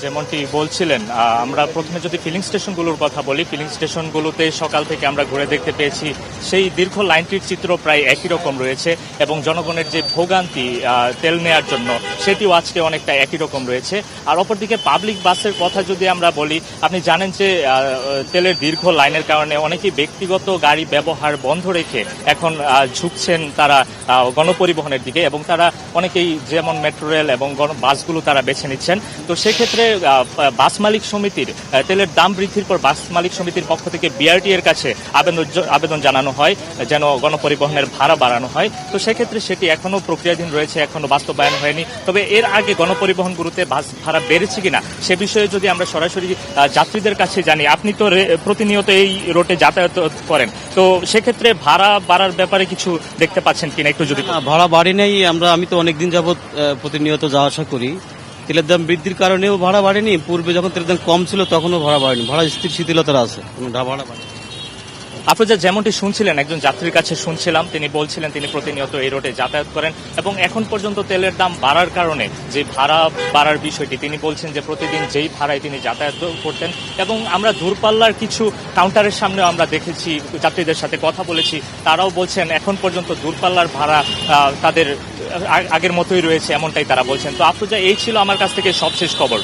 যেমনটি বলছিলেন, আমরা প্রথমে যদি ফিলিং স্টেশনগুলোর কথা বলি, ফিলিং স্টেশনগুলোতে সকাল থেকে আমরা ঘুরে দেখতে পেয়েছি সেই দীর্ঘ লাইনটির চিত্র প্রায় একই রকম রয়েছে এবং জনগণের যে ভোগান্তি তেল নেয়ার জন্য সেটিও আজকে অনেকটা একই রকম রয়েছে। আর অপরদিকে পাবলিক বাসের কথা যদি আমরা বলি, আপনি জানেন যে তেলের দীর্ঘ লাইনের কারণে অনেকেই ব্যক্তিগত গাড়ি ব্যবহার বন্ধ রেখে এখন ঝুঁকছেন তারা গণপরিবহনের দিকে এবং তারা অনেকেই যেমন মেট্রো রেল এবং বাসগুলো তারা বেছে নিচ্ছেন। তো সেক্ষেত্রে বাস মালিক সমিতির তেলের দাম বৃদ্ধির পর বাস মালিক সমিতির পক্ষ থেকে বিআরটি এর কাছে আবেদন জানানো হয় যেন গণপরিবহনের ভাড়া বাড়ানো হয়। তো সেক্ষেত্রে সেটি এখনো প্রক্রিয়াধীন রয়েছে, এখনো বাস্তবায়ন হয়নি। তবে এর আগে গণপরিবহনগুলোতে বাস ভাড়া বেড়েছে কিনা সে বিষয়ে যদি আমরা সরাসরি যাত্রীদের কাছে জানি, আপনি তো প্রতিনিয়ত এই রুটে যাতায়াত করেন, তো সেক্ষেত্রে ভাড়া বাড়ার ব্যাপারে কিছু দেখতে পাচ্ছেন কিনা একটু যদি। ভাড়া বাড়ি নেই, আমি তো অনেকদিন যাবৎ প্রতিনিয়ত যাওয়া আসা করি। তেলের দাম বৃদ্ধির কারণেও ভাড়া বাড়েনি, পূর্বে যখন তেলের দাম কম ছিল তখনও ভাড়া বাড়েনি। ভাড়া স্থির শিথিলতা আছে, কোনো ভাড়া বাড়েনি। আপনারা যেমনটি শুনছিলেন, একজন যাত্রীর কাছে শুনছিলাম, তিনি বলছিলেন তিনি প্রতিনিয়ত এই রোডে যাতায়াত করেন এবং এখন পর্যন্ত তেলের দাম বাড়ার কারণে যে ভাড়া বাড়ার বিষয়টি তিনি বলছেন যে প্রতিদিন যেই ভাড়ায় তিনি যাতায়াত করতেন। এবং আমরা দূরপাল্লার কিছু কাউন্টারের সামনেও আমরা দেখেছি, যাত্রীদের সাথে কথা বলেছি, তারাও বলছেন এখন পর্যন্ত দূরপাল্লার ভাড়া তাদের আগের মতোই রয়েছে, এমনটাই তারা বলছেন। তো আপনারা এই ছিল আমার কাছ থেকে সবশেষ খবর।